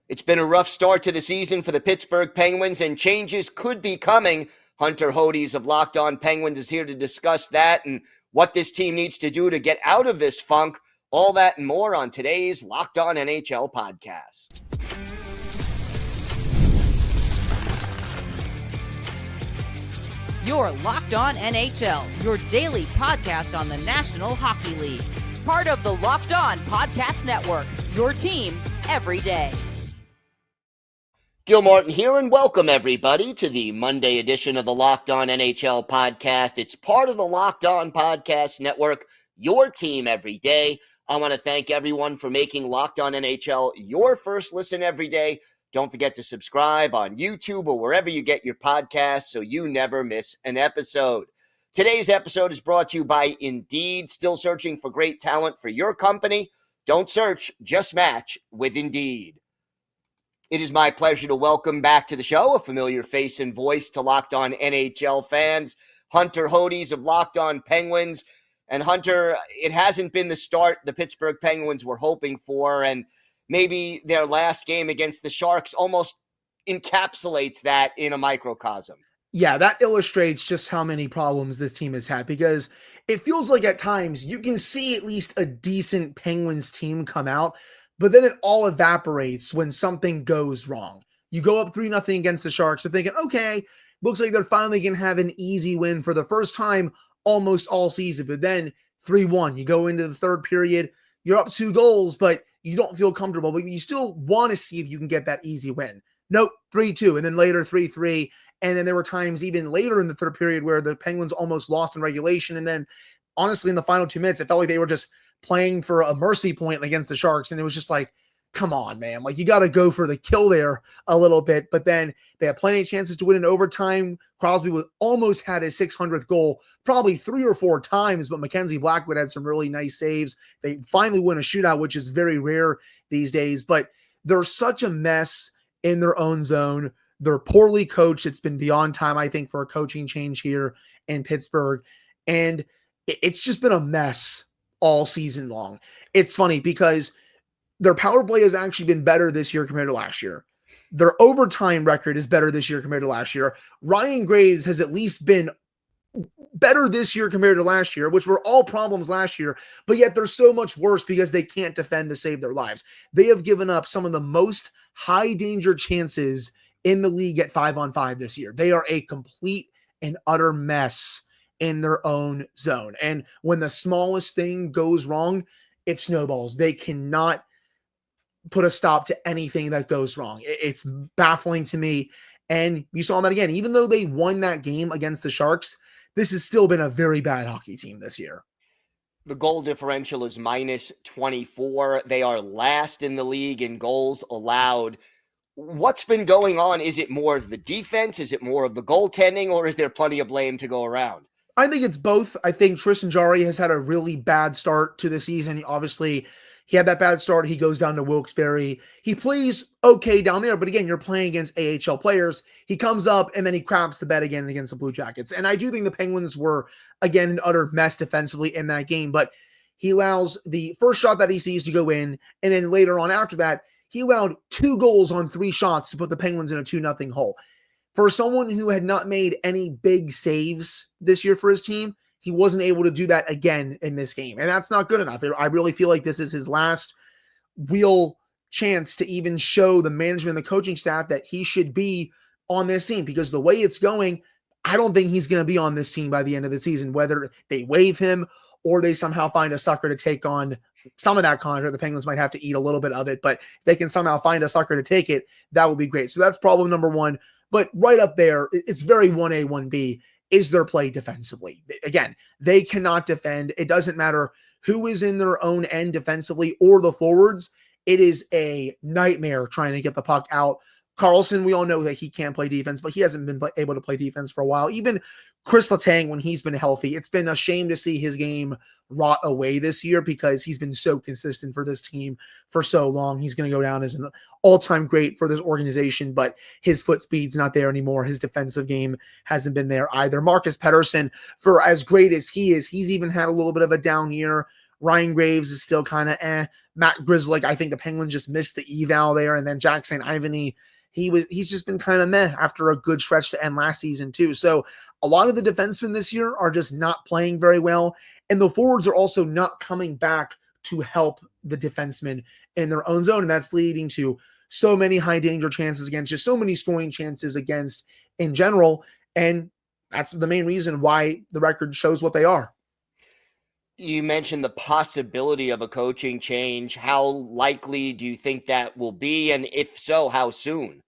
It's been a rough start to the season for the Pittsburgh Penguins, and changes could be coming. Hunter Hodies of Locked On Penguins is here to discuss that and what this team needs to do to get out of this funk. All that and more on today's Locked On NHL podcast. You're Locked On NHL, your daily podcast on the National Hockey League. Part of the Locked On Podcast Network, your team every day. Gil Martin here, and welcome everybody to the Monday edition of the Locked On NHL podcast. It's part of the Locked On Podcast Network, your team every day. I want to thank everyone for making Locked On NHL your first listen every day. Don't forget to subscribe on YouTube or wherever you get your podcasts so you never miss an episode. Today's episode is brought to you by Indeed. Still searching for great talent for your company? Don't search, just match with Indeed. It is my pleasure to welcome back to the show a familiar face and voice to Locked On NHL fans, Hunter Hodies of Locked On Penguins. And Hunter, it hasn't been the start the Pittsburgh Penguins were hoping for, and maybe their last game against the Sharks almost encapsulates that in a microcosm. Yeah, that illustrates just how many problems this team has had, because it feels like at times you can see at least a decent Penguins team come out, but then it all evaporates when something goes wrong. You go up 3-0 against the Sharks. You're thinking, okay, looks like they're finally going to have an easy win for the first time almost all season. But then 3-1, you go into the third period, you're up 2 goals, but you don't feel comfortable, but you still want to see if you can get that easy win. Nope, 3-2, and then later 3-3. And then there were times even later in the third period where the Penguins almost lost in regulation. And then honestly, in the final 2 minutes, it felt like they were just playing for a mercy point against the Sharks. And it was just like, come on, man. Like, you got to go for the kill there a little bit. But then they had plenty of chances to win in overtime. Crosby almost had his 600th goal probably 3 or 4 times, but Mackenzie Blackwood had some really nice saves. They finally win a shootout, which is very rare these days. But they're such a mess in their own zone. They're poorly coached. It's been beyond time, I think, for a coaching change here in Pittsburgh. And it's just been a mess all season long. It's funny because their power play has actually been better this year compared to last year. Their overtime record is better this year compared to last year. Ryan Graves has at least been better this year compared to last year, which were all problems last year, but yet they're so much worse because they can't defend to save their lives. They have given up some of the most high danger chances in the league at 5-on-5 this year. They are a complete and utter mess in their own zone. And when the smallest thing goes wrong, it snowballs. They cannot put a stop to anything that goes wrong. It's baffling to me. And you saw that again, even though they won that game against the Sharks, this has still been a very bad hockey team this year. The goal differential is minus 24. They are last in the league in goals allowed. What's been going on? Is it more of the defense? Is it more of the goaltending? Or is there plenty of blame to go around? I think it's both. I think Tristan Jarry has had a really bad start to the season. Obviously, he had that bad start. He goes down to Wilkes-Barre. He plays okay down there, but again, you're playing against AHL players. He comes up, and then he craps the bed again against the Blue Jackets. And I do think the Penguins were, again, an utter mess defensively in that game, but he allows the first shot that he sees to go in, and then later on after that, he allowed 2 goals on 3 shots to put the Penguins in a 2-0 hole. For someone who had not made any big saves this year for his team, he wasn't able to do that again in this game. And that's not good enough. I really feel like this is his last real chance to even show the management and the coaching staff that he should be on this team, because the way it's going, I don't think he's going to be on this team by the end of the season, whether they waive him or they somehow find a sucker to take on some of that contract. The Penguins might have to eat a little bit of it, but if they can somehow find a sucker to take it, that would be great. So that's problem number 1. But right up there, it's very 1A, 1B, is their play defensively. Again, they cannot defend. It doesn't matter who is in their own end defensively or the forwards. It is a nightmare trying to get the puck out. Carlson, we all know that he can't play defense, but he hasn't been able to play defense for a while. Even Chris Letang, when he's been healthy, it's been a shame to see his game rot away this year because he's been so consistent for this team for so long. He's going to go down as an all-time great for this organization, but his foot speed's not there anymore. His defensive game hasn't been there either. Marcus Pettersson, for as great as he is, he's even had a little bit of a down year. Ryan Graves is still kind of Matt Grzelcyk, I think the Penguins just missed the eval there. And then Jack St. Ivany, he's just been kind of meh after a good stretch to end last season too. So a lot of the defensemen this year are just not playing very well. And the forwards are also not coming back to help the defensemen in their own zone. And that's leading to so many high danger chances against, just so many scoring chances against in general. And that's the main reason why the record shows what they are. You mentioned the possibility of a coaching change. How likely do you think that will be? And if so, how soon?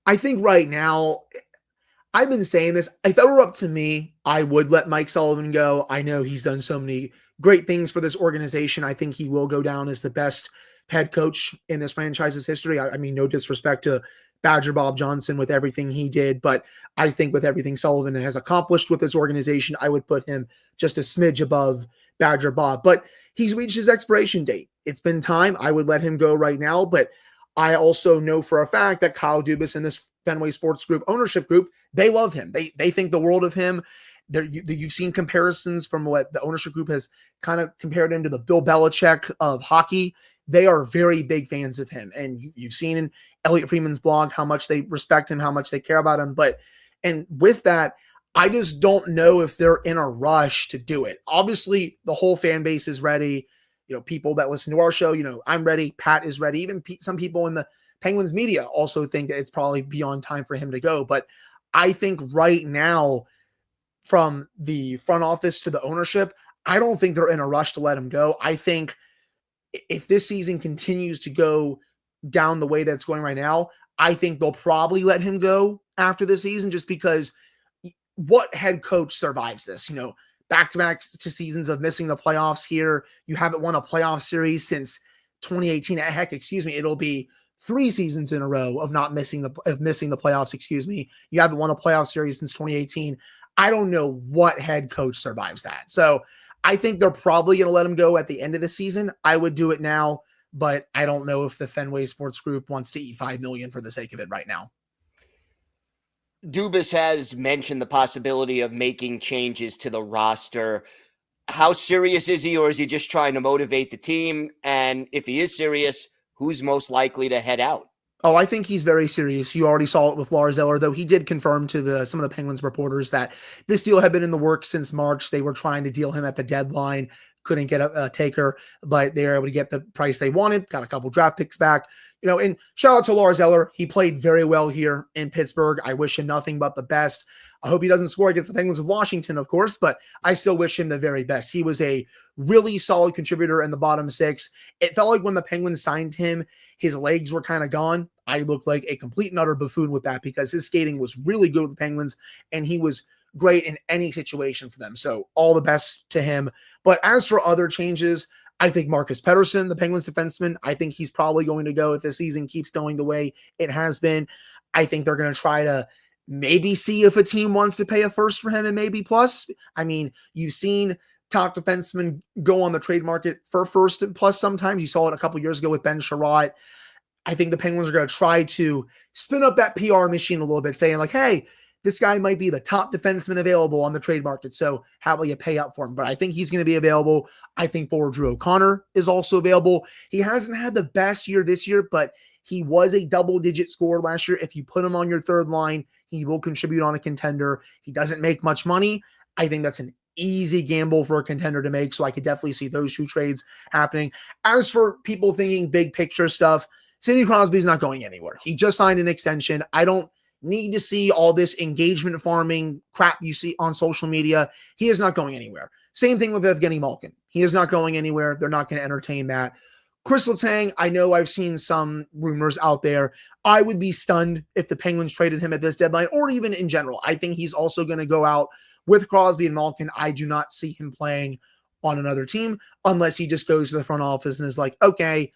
I think right now, I've been saying this. If it were up to me, I would let Mike Sullivan go. I know he's done so many great things for this organization. I think he will go down as the best head coach in this franchise's history. I mean, no disrespect to Badger Bob Johnson with everything he did, but I think with everything Sullivan has accomplished with this organization, I would put him just a smidge above Badger Bob. But he's reached his expiration date. It's been time. I would let him go right now, but I also know for a fact that Kyle Dubas and this Fenway Sports Group ownership group, they love him. They think the world of him. You've seen comparisons from what the ownership group has kind of compared him to the Bill Belichick of hockey. They are very big fans of him. And you've seen in Elliot Freeman's blog how much they respect him, how much they care about him. And with that, I just don't know if they're in a rush to do it. Obviously, the whole fan base is ready. People that listen to our show, I'm ready. Pat is ready. Even some people in the Penguins media also think that it's probably beyond time for him to go. But I think right now, from the front office to the ownership, I don't think they're in a rush to let him go. I think if this season continues to go down the way that's going right now, I think they'll probably let him go after the season, just because what head coach survives this? Back-to-back to seasons of missing the playoffs here. You haven't won a playoff series since 2018. Heck, it'll be 3 seasons in a row of missing the playoffs. You haven't won a playoff series since 2018. I don't know what head coach survives that. So I think they're probably going to let him go at the end of the season. I would do it now, but I don't know if the Fenway Sports Group wants to eat $5 million for the sake of it right now. Dubas has mentioned the possibility of making changes to the roster. How serious is he, or is he just trying to motivate the team? And if he is serious, who's most likely to head out? Oh, I think he's very serious. You already saw it with Lars Eller, though he did confirm to some of the Penguins reporters that this deal had been in the works since March. They were trying to deal him at the deadline, couldn't get a taker, but they were able to get the price they wanted, got a couple draft picks back. And shout out to Lars Eller. He played very well here in Pittsburgh. I wish him nothing but the best. I hope he doesn't score against the Penguins of Washington, of course, but I still wish him the very best. He was a really solid contributor in the bottom 6. It felt like when the Penguins signed him, his legs were kind of gone. I looked like a complete and utter buffoon with that, because his skating was really good with the Penguins, and he was great in any situation for them. So all the best to him. But as for other changes, I think Marcus Pettersson, the Penguins defenseman, I think he's probably going to go if the season keeps going the way it has been. I think they're going to try to maybe see if a team wants to pay a first for him and maybe plus. I mean, you've seen top defensemen go on the trade market for first and plus sometimes. You saw it a couple years ago with Ben Sherratt. I think the Penguins are going to try to spin up that PR machine a little bit, saying like, hey, this guy might be the top defenseman available on the trade market, so how will you pay up for him? But I think he's going to be available. I think forward Drew O'Connor is also available. He hasn't had the best year this year, but he was a double-digit scorer last year. If you put him on your third line, he will contribute on a contender. He doesn't make much money. I think that's an easy gamble for a contender to make, so I could definitely see those 2 trades happening. As for people thinking big picture stuff, Sidney Crosby's not going anywhere. He just signed an extension. I don't need to see all this engagement farming crap you see on social media. He is not going anywhere. Same thing with Evgeny Malkin. He is not going anywhere. They're not going to entertain that. Chris Letang, I know I've seen some rumors out there. I would be stunned if the Penguins traded him at this deadline, or even in general. I think he's also going to go out with Crosby and Malkin. I do not see him playing on another team unless he just goes to the front office and is like, okay,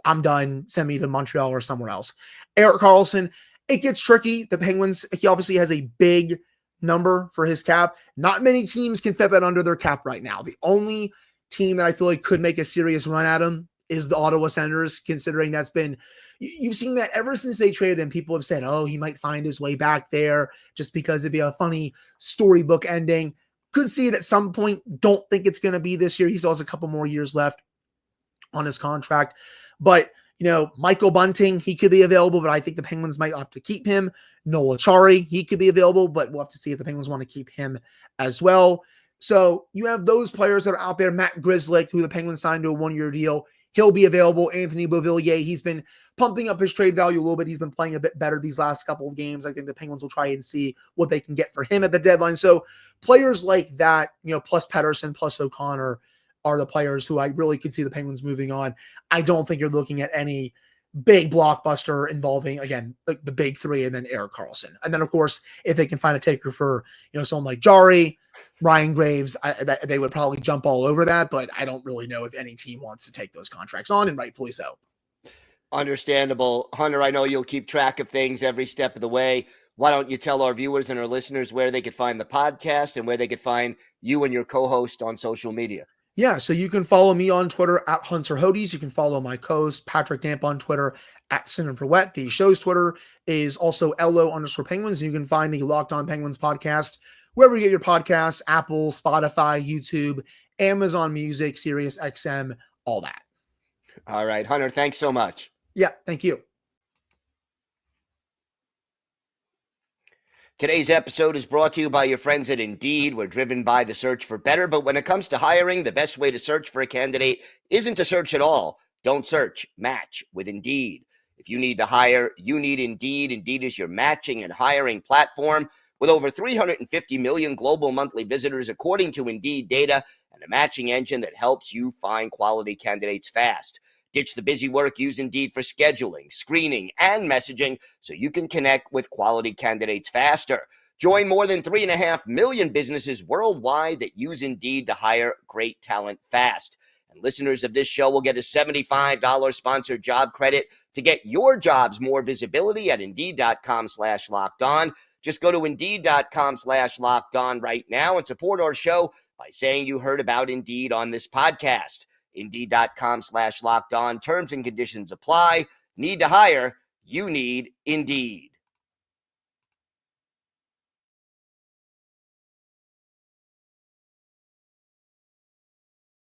I'm done. Send me to Montreal or somewhere else. Erik Karlsson, it gets tricky. The Penguins, he obviously has a big number for his cap. Not many teams can fit that under their cap right now. The only team that I feel like could make a serious run at him is the Ottawa Senators, considering that's been, you've seen that ever since they traded him, people have said, oh, he might find his way back there just because it'd be a funny storybook ending. Could see it at some point. Don't think it's going to be this year. He still has a couple more years left on his contract. But, Michael Bunting, he could be available, but I think the Penguins might have to keep him. Noel Acciari, he could be available, but we'll have to see if the Penguins want to keep him as well. So you have those players that are out there. Matt Grzelcyk, who the Penguins signed to a 1-year deal, he'll be available. Anthony Beauvillier, he's been pumping up his trade value a little bit. He's been playing a bit better these last couple of games. I think the Penguins will try and see what they can get for him at the deadline. So players like that, plus Pettersson, plus O'Connor, are the players who I really could see the Penguins moving on. I don't think you're looking at any big blockbuster involving, again, the big three and then Erik Karlsson. And then, of course, if they can find a taker for, someone like Jari, Ryan Graves, they would probably jump all over that, but I don't really know if any team wants to take those contracts on, and rightfully so. Understandable. Hunter, I know you'll keep track of things every step of the way. Why don't you tell our viewers and our listeners where they could find the podcast and where they could find you and your co-host on social media? Yeah, so you can follow me on Twitter at Hunter Hodies. You can follow my co-host Patrick Damp on Twitter at Synonym for Wet. The show's Twitter is also LO_Penguins. You can find the Locked On Penguins podcast wherever you get your podcasts, Apple, Spotify, YouTube, Amazon Music, Sirius XM, all that. All right, Hunter, thanks so much. Yeah, thank you. Today's episode is brought to you by your friends at Indeed. We're driven by the search for better, but when it comes to hiring, the best way to search for a candidate isn't to search at all. Don't search, match with Indeed. If you need to hire, you need Indeed. Indeed is your matching and hiring platform with over 350 million global monthly visitors, according to Indeed data, and a matching engine that helps you find quality candidates fast. Ditch the busy work. Use Indeed for scheduling, screening, and messaging so you can connect with quality candidates faster. Join more than 3.5 million businesses worldwide that use Indeed to hire great talent fast. And listeners of this show will get a $75 sponsored job credit to get your jobs more visibility at Indeed.com/lockedon. Just go to Indeed.com/lockedon right now and support our show by saying you heard about Indeed on this podcast. Indeed.com/lockedon. Terms and conditions apply. Need to hire? You need Indeed.